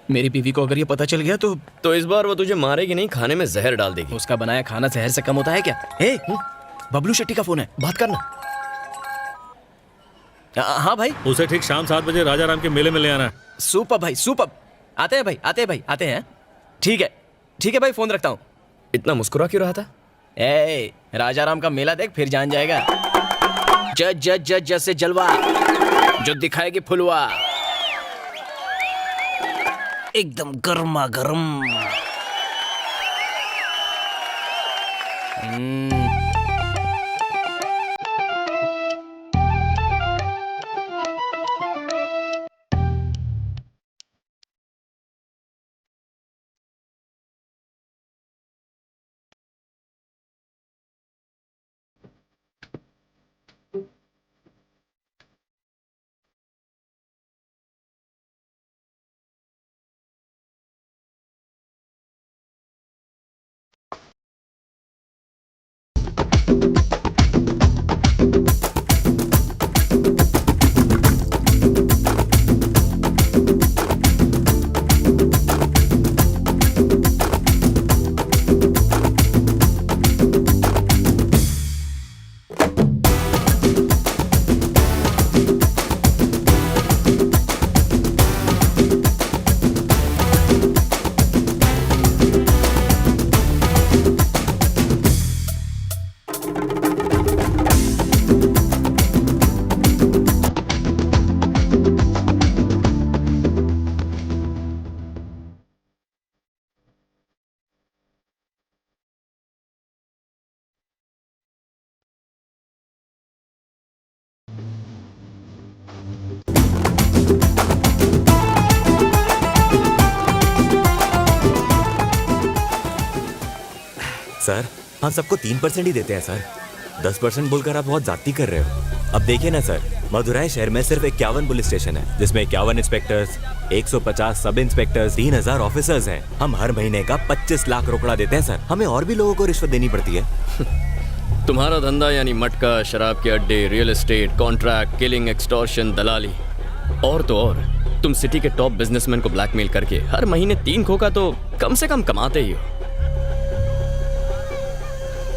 मेरी बीवी को अगर ये पता चल गया तो इस बार वो तुझे मारेगी नहीं, खाने में जहर डाल देगी। उसका बनाया खाना जहर से कम होता है क्या? बबलू शेट्टी का फोन है, बात करना। हाँ भाई, उसे ठीक शाम 7 बजे राजा राम के मेले में ले आना। सुपर भाई सुपर। आते हैं भाई, आते हैं भाई, आते हैं। ठीक है भाई, फोन रखता हूँ। इतना मुस्कुरा क्यों रहा था? राजा राम का मेला देख, फिर जान जाएगा। जज जज जज जज से जलवा, जो दिखाएगी फुलवा, एकदम गर्मा गर्म। सर, हम सबको 3% ही देते हैं सर। 10% बोलकर आप बहुत ज्यादती कर रहे हो। अब देखिए ना सर, मदुराई शहर में सिर्फ 51 पुलिस स्टेशन है, जिसमें 51 इंस्पेक्टर्स, 150 सब इंस्पेक्टर्स, 3000 ऑफिसर्स हैं। हम हर महीने का 25 लाख रोकड़ा देते हैं सर। हमें और भी लोगों को रिश्वत देनी पड़ती है। तुम्हारा धंधा यानी मटका, शराब के अड्डे, real estate, contract, killing, extortion, दलाली, और तो और तुम सिटी के टॉप बिजनेसमैन को ब्लैकमेल करके हर महीने 3 खोखा तो कम से कम कमाते ही हो।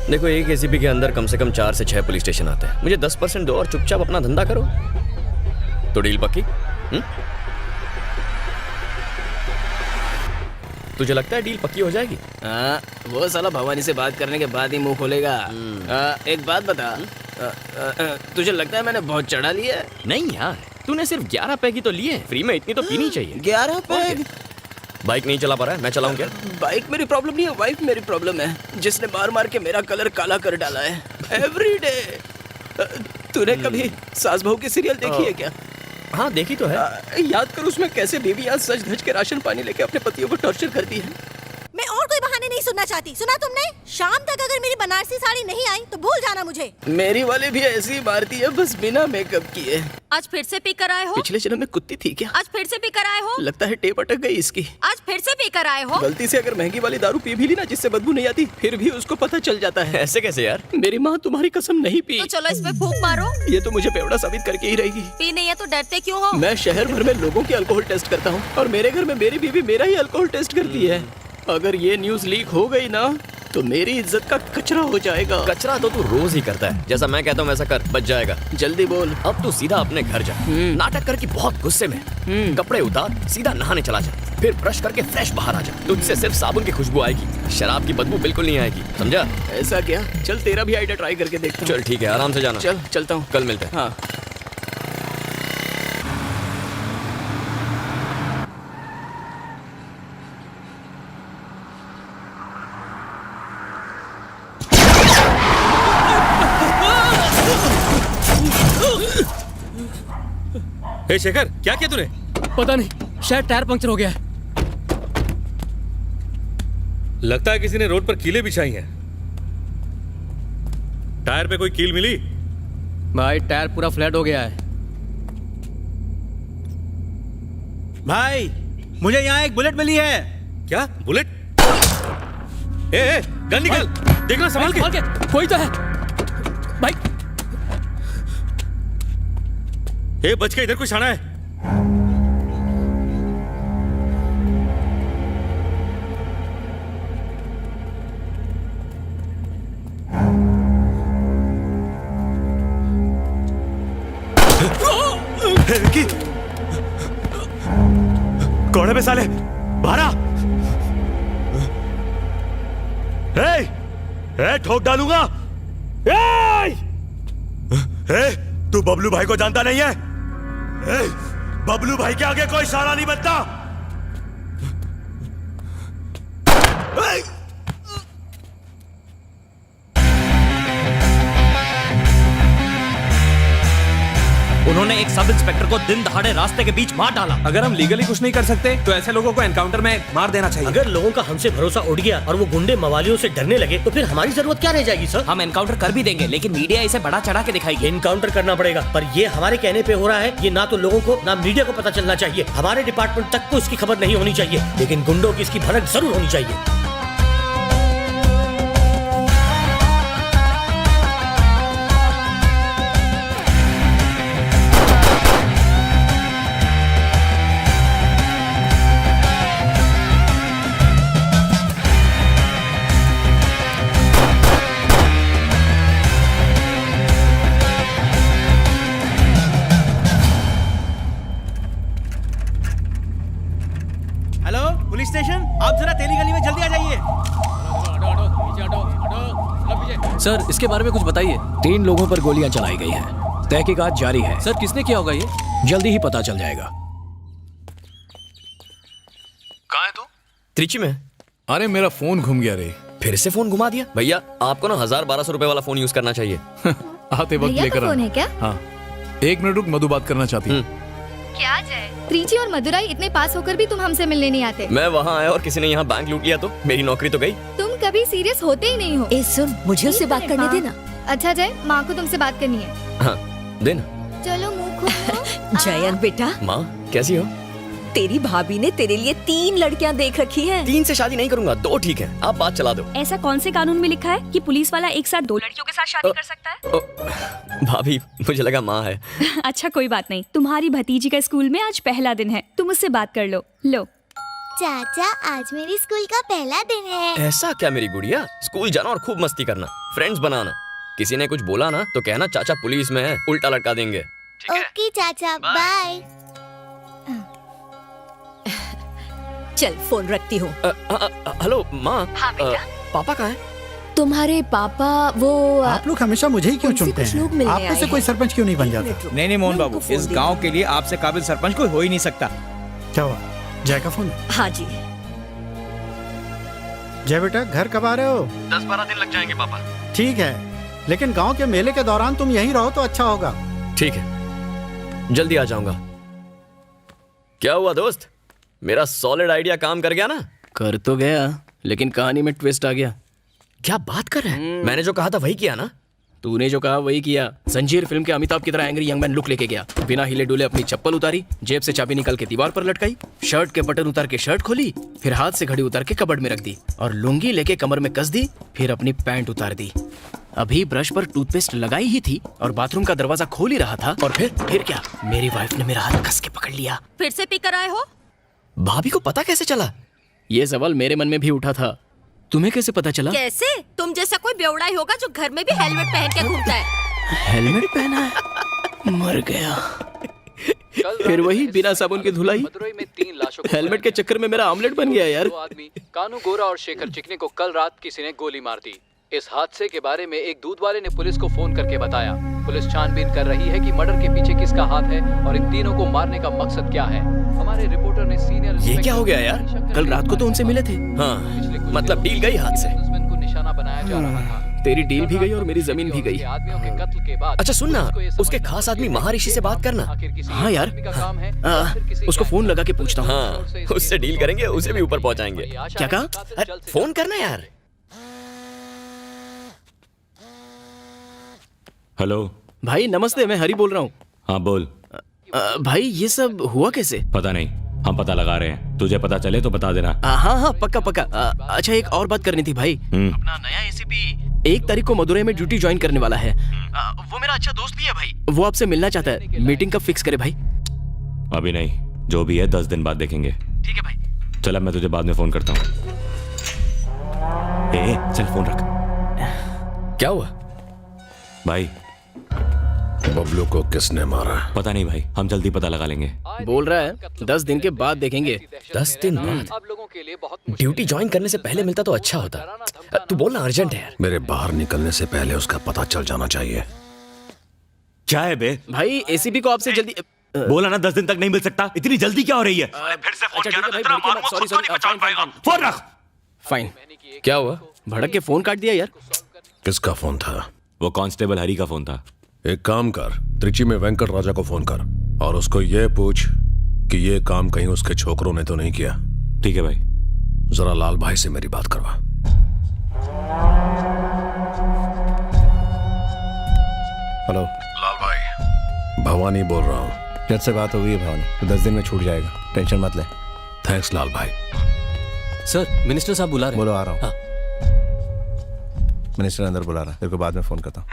देखो, एक एसीपी के अंदर कम से कम 4 से 6 पुलिस स्टेशन आते हैं। मुझे 10% दो और चुपचाप अपना धंधा करो, तो डील पक्की? तुझे लगता है डील पक्की हो जाएगी? वो साला भवानी से बात करने के बाद ही मुंह खोलेगा। एक बात बता, तुझे लगता है मैंने बहुत चढ़ा लिया है? नहीं यार, तूने सिर्फ 11 पैग तो लिए, फ्री में इतनी तो पीनी चाहिए। 11 पैग? बाइक नहीं चला पा रहा है, मैं चलाऊं क्या? बाइक मेरी प्रॉब्लम नहीं है, वाइफ मेरी प्रॉब्लम है, जिसने मार मार के मेरा कलर काला कर डाला है एवरीडे। तूने कभी सास बहू की सीरियल देखी है क्या? हाँ, देखी तो है। याद कर उसमें कैसे बीवियां सज धज के राशन पानी लेके अपने पतियों को टॉर्चर करती है। मैं और कोई बहाने नहीं सुनना चाहती। सुना तुमने? शाम तक अगर मेरी बनारसी साड़ी नहीं आई तो भूल जाना मुझे। मेरी वाली भी ऐसी ही मारती है, बस बिना मेकअप किए। आज फिर से पी कर आए हो? पिछले जन्म में कुत्ती थी क्या? आज फिर से पी कर आए हो? लगता है टेप अटक गई इसकी। आज फिर से पी कर आए हो? गलती से अगर महंगी वाली दारू पी भी ली ना, जिससे बदबू नहीं आती, फिर भी उसको पता चल जाता है। ऐसे कैसे यार? मेरी माँ तुम्हारी कसम नहीं पी। तो चलो इस पे फूंक मारो। ये तो मुझे बेवड़ा साबित करके ही रहेगी। पी नहीं है तो डरते क्यों हो? मैं शहर भर में लोगों के अल्कोहल टेस्ट करता हूँ, और मेरे घर में मेरी बीवी मेरा ही अल्कोहल टेस्ट करती है। अगर ये न्यूज लीक हो गई ना, तो मेरी इज्जत का कचरा हो जाएगा। कचरा तो तू रोज ही करता है, जैसा मैं कहता हूँ वैसा कर, बच जाएगा। जल्दी बोल। अब तू सीधा अपने घर जा, नाटक करके बहुत गुस्से में, कपड़े उतार, सीधा नहाने चला जा, फिर ब्रश करके फ्रेश बाहर आ जा। तुझसे सिर्फ साबुन की खुशबू आएगी, शराब की बदबू बिल्कुल नहीं आएगी, समझा? ऐसा क्या? चल तेरा भी आइडिया ट्राई करके देखता हूँ। चल ठीक है, आराम से जाना। चलता हूँ, कल मिलते हैं। हाँ। हे शेखर, क्या किया तूने? पता नहीं, शायद टायर पंक्चर हो गया है। लगता है किसी ने रोड पर कीलें बिछाई हैं। टायर पे कोई कील मिली? भाई टायर पूरा फ्लैट हो गया है। भाई, मुझे यहाँ एक बुलेट मिली है। क्या बुलेट? ए, गन निकल, देखना संभाल के। कोई तो है भाई। ए, बच के, इधर कुछ आना है। कौन है बे साले? बाहर आ! ठोक डालूंगा। तू बबलू भाई को जानता नहीं है? बबलू भाई के आगे कोई इशारा नहीं बनता। उन्होंने एक सब इंस्पेक्टर को दिन दहाड़े रास्ते के बीच मार डाला। अगर हम लीगली कुछ नहीं कर सकते तो ऐसे लोगों को एनकाउंटर में मार देना चाहिए। अगर लोगों का हमसे भरोसा उठ गया और वो गुंडे मवालियों से डरने लगे तो फिर हमारी जरूरत क्या रह जाएगी सर? हम एनकाउंटर कर भी देंगे, लेकिन मीडिया इसे बड़ा चढ़ा के दिखाएगी। एनकाउंटर करना पड़ेगा, पर ये हमारे कहने पे हो रहा है। ये ना तो लोगों को ना मीडिया को पता चलना चाहिए। हमारे डिपार्टमेंट तक को इसकी खबर नहीं होनी चाहिए, लेकिन गुंडों की इसकी भनक जरूर होनी चाहिए। हेलो पुलिस स्टेशन, आप जरा तेली गली में जल्दी आ जाइए। सर, इसके बारे में कुछ बताइए। 3 लोगों पर गोलियां चलाई गई हैं। तहकीकात जारी है। सर, किसने किया होगा ये? जल्दी ही पता चल जाएगा। कहाँ है तू? त्रिची में। अरे मेरा फोन घूम गया रे। फिर से फोन घुमा दिया? भैया आपको ना 1000-1200 रुपए वाला फोन यूज करना चाहिए। आते वक्त लेकर फोन है क्या? हाँ, 1 मिनट रुक, मधु बात करना चाहती है। क्या जय? त्रिची और मदुराई इतने पास होकर भी तुम हमसे मिलने नहीं आते। मैं वहाँ आया और किसी ने यहाँ बैंक लूट लिया तो मेरी नौकरी तो गई। तुम कभी सीरियस होते ही नहीं हो। ए सुन, मुझे उससे बात करने देना। अच्छा जय, माँ को तुमसे बात करनी है। हाँ, देना। चलो मुँह खोलो। जयंत बेटा, माँ कैसी हो? तेरी भाभी ने तेरे लिए 3 लड़कियां देख रखी हैं। 3 से शादी नहीं करूंगा, 2 ठीक है। आप बात चला दो। ऐसा कौन से कानून में लिखा है कि पुलिस वाला एक साथ 2 लड़कियों के साथ शादी कर सकता है? भाभी, मुझे लगा माँ है। अच्छा कोई बात नहीं, तुम्हारी भतीजी का स्कूल में आज पहला दिन है, तुम उससे बात कर लो। लो चाचा, आज मेरी स्कूल का पहला दिन है। ऐसा क्या मेरी गुड़िया? स्कूल जाना और खूब मस्ती करना, फ्रेंड्स बनाना। किसी ने कुछ बोला ना तो कहना चाचा पुलिस में है, उल्टा लटका देंगे। ओके चाचा, बाय। चल फोन रखती हूँ। हेलो माँ। हाँ बेटा। पापा कहाँ है? तुम्हारे पापा वो आप लोग हमेशा मुझे ही क्यों चुनते कुछ लोग हैं? मिलने आप में से आए कोई हैं। सरपंच क्यों नहीं बन जाता? नहीं मोहन मैं बाबू, उनको इस फोन गांव दे के लिए आपसे काबिल सरपंच कोई हो ही नहीं सकता। क्या हुआ? जय का फोन? हाँ जी। जय बेटा, घर कब आ रहे हो? 10-12 दिन लग जाएंगे पापा। ठीक है, लेकिन गांव के मेले के दौरान तुम यहीं रहो तो अच्छा होगा। ठीक है, जल्दी आ जाऊंगा। क्या हुआ दोस्त, मेरा सॉलिड आइडिया काम कर गया ना? कर तो गया, लेकिन कहानी में ट्विस्ट आ गया। क्या बात कर रहे हैं? मैंने जो कहा था वही किया ना? तूने जो कहा वही किया। जंजीर फिल्म के अमिताभ की तरह एंग्री यंग मैन लुक लेके गया। बिना हिले डुले अपनी चप्पल उतारी, जेब से चाबी निकाल के दीवार पर लटकाई, शर्ट के बटन उतार के शर्ट खोली, फिर हाथ से घड़ी उतार के कबर्ड में रख दी और लुंगी लेके कमर में कस दी, फिर अपनी पैंट उतार दी। अभी ब्रश पर टूथपेस्ट लगाई ही थी और बाथरूम का दरवाजा खोल ही रहा था और फिर क्या, मेरी वाइफ ने मेरा हाथ कस के पकड़ लिया। फिर से पीकर आए हो? भाभी को पता कैसे चला? ये सवाल मेरे मन में भी उठा था, तुम्हें कैसे पता चला? कैसे? तुम जैसा कोई बेवड़ा ही होगा जो घर में भी हेलमेट पहन के घूमता है। हेलमेट पहना है? मर गया। फिर वही बिना साबुन की धुलाई। मदुरई में 3 लाशों को हेलमेट के चक्कर में मेरा ऑमलेट बन गया यार। 2 आदमी कानू गोरा और शेखर चिकने को कल रात किसी ने गोली मार दी। इस हादसे के बारे में एक दूध वाले ने पुलिस को फोन करके बताया। पुलिस छानबीन कर रही है कि मर्डर के पीछे किसका हाथ है और इन तीनों को मारने का मकसद क्या है। हमारे रिपोर्टर ने सीनियर ये क्या हो गया यार? कल रात को तो उनसे मिले थे। हाँ, मतलब डील गई हाथ से। दुश्मन को निशाना बनाया जा रहा था। तेरी डील भी गई और मेरी जमीन भी गई। आदमियों के कत्ल के बाद अच्छा सुन ना, उसके खास आदमी महर्षि से बात करना। हाँ यार, उसको फोन लगा के पूछता हूँ। हाँ, उससे डील करेंगे, उसे भी ऊपर पहुंचाएंगे। क्या कहा? अरे, फोन करना यार। हेलो भाई नमस्ते, मैं हरी बोल रहा हूँ। हाँ बोल। भाई ये सब हुआ कैसे? पता नहीं, हम पता लगा रहे हैं। तुझे पता चले तो बता देना। हाँ हाँ पक्का पक्का। अच्छा एक और बात करनी थी भाई। अपना नया एसीपी 1 तारीख को मदुरई में ड्यूटी ज्वाइन करने वाला है। वो मेरा अच्छा दोस्त भी है भाई। वो आपसे मिलना चाहता है। मीटिंग कब फिक्स करे भाई? अभी नहीं, जो भी है 10 दिन बाद देखेंगे। ठीक है भाई। चल अब मैं तुझे बाद में फोन करता हूँ। चल फोन रख। क्या हुआ भाई? बबलू को किसने मारा? पता नहीं भाई, हम जल्दी पता लगा लेंगे। बोल रहा है 10 दिन के बाद देखेंगे। 10 दिन बाद? अब लोगों के लिए बहुत ड्यूटी ज्वाइन करने से पहले मिलता तो अच्छा होता। तू बोलना अर्जेंट है यार। मेरे बाहर निकलने से पहले उसका पता चल जाना चाहिए। क्या है बे? भाई एसीपी को आपसे जल्दी बोला ना 10 दिन तक नहीं मिल सकता, इतनी जल्दी क्या हो रही है? फिर से फोन किया ना, भाई सॉरी फोन रख। फाइन। क्या हुआ? भड़क के फोन काट दिया यार। किसका फोन था? वो कांस्टेबल हरी का फोन था। एक काम कर, त्रिची में वेंकट राजा को फोन कर और उसको ये पूछ कि ये काम कहीं उसके छोकरों ने तो नहीं किया। ठीक है भाई। जरा लाल भाई से मेरी बात करवा। हेलो लाल भाई, भवानी बोल रहा हूँ। जज से बात हो गई है भवानी, तो 10 दिन में छूट जाएगा, टेंशन मत ले। थैंक्स लाल भाई। सर मिनिस्टर साहब बुला रहे हैं। बोलो आ रहा हूँ। मिनिस्टर अंदर बुला रहा है, तेरे को बाद में फोन करता हूँ।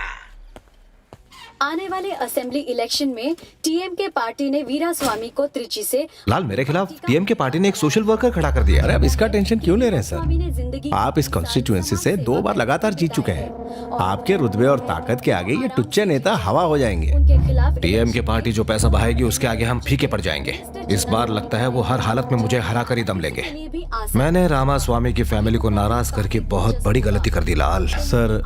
आने वाले असेंबली इलेक्शन में टीएमके पार्टी ने वीरास्वामी को त्रिची से लाल, मेरे खिलाफ टीएमके पार्टी ने एक सोशल वर्कर खड़ा कर दिया। अरे अब इसका टेंशन क्यों ले रहे हैं सर? आप इस कॉन्स्टिट्यूएंसी से 2 बार लगातार जीत चुके हैं। आपके रुतबे और ताकत के आगे ये टुच्चे नेता हवा हो जाएंगे। टीएमके पार्टी जो पैसा बहाएगी उसके आगे हम फीके पड़ जाएंगे। इस बार लगता है वो हर हालत में मुझे हरा कर ही दम लेंगे। मैंने रामास्वामी की फैमिली को नाराज करके बहुत बड़ी गलती कर दी लाल। सर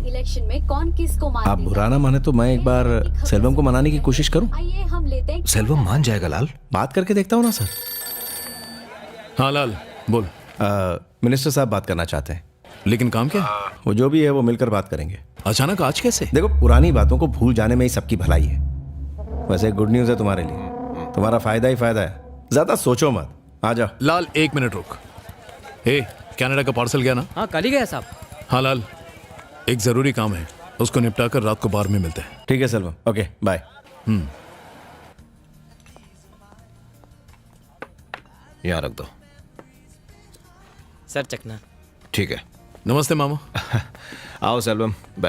इलेक्शन में कौन किसको आप बुरा ना माने तो मैं एक बार सेल्वम को मनाने की कोशिश करूं। आइए हम लेते हैं। सेल्वम मान जाएगा लाल, बात करके देखता हूं ना सर। हाँ लाल बोल। मिनिस्टर साहब बात करना चाहते हैं। लेकिन काम क्या? वो जो भी है वो मिलकर बात करेंगे। अचानक आज कैसे? देखो पुरानी बातों को भूल जाने में ही सबकी भलाई है। वैसे गुड न्यूज है तुम्हारे लिए, तुम्हारा फायदा ही फायदा है। ज्यादा सोचो मत, आ जाओ। लाल 1 मिनट रुक। कनाडा का पार्सल गया ना? हाँ कल ही गया साहब। हाँ लाल, एक जरूरी काम है, उसको निपटा कर रात को बार में मिलते हैं। ठीक है सेल्वम, ओके बाय। यहाँ रख दो। सर चकना। ठीक है। नमस्ते मामा। आओ सेल्वम।